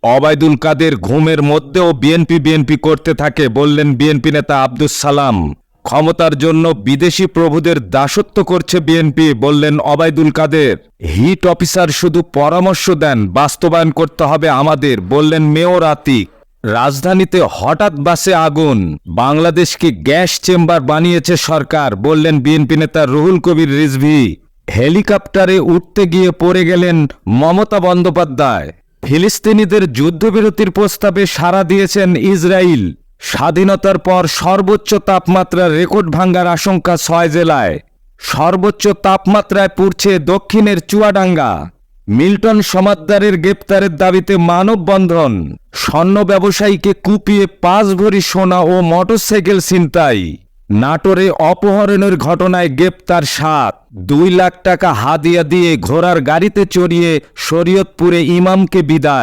ওবায়দুল কাদের ঘুমের মধ্যেও বিএনপি করতে থাকে, বললেন বিএনপি নেতা আব্দুস সালাম। ক্ষমতার জন্য বিদেশি প্রভুদের দাসত্ব করছে বিএনপি, বললেন ওবায়দুল কাদের। হিট অফিসার শুধু পরামর্শ দেন, বাস্তবায়ন করতে হবে আমাদের, বললেন মেয়র আতিক। রাজধানীতে হঠাৎ বাসে আগুন, বাংলাদেশকে গ্যাস চেম্বার বানিয়েছে সরকার, বললেন বিএনপি নেতা রুহুল কবির রিজভী। হেলিকপ্টারে উঠতে গিয়ে পড়ে গেলেন মমতা বন্দ্যোপাধ্যায়। ফিলিস্তিনিদের যুদ্ধবিরতির প্রস্তাবে সাড়া দিয়েছেন ইসরায়েল। স্বাধীনতার পর সর্বোচ্চ তাপমাত্রা রেকর্ড ভাঙার আশঙ্কা 6 জেলায়। সর্বোচ্চ তাপমাত্রায় পুড়ছে দক্ষিণের চুয়াডাঙ্গা। মিল্টন সমাদ্দারের গ্রেপ্তারের দাবিতে মানববন্ধন। স্বর্ণ ব্যবসায়ীকে কুপিয়ে 5 ভরি সোনা ও মোটরসাইকেল ছিনতাই। নাটোরে অপহরণের ঘটনায় গ্রেপ্তার 7। 2 লাখ টাকা হাদিয়া দিয়ে ঘোড়ার গাড়িতে চড়িয়ে শরীয়তপুরে ইমামকে বিদায়।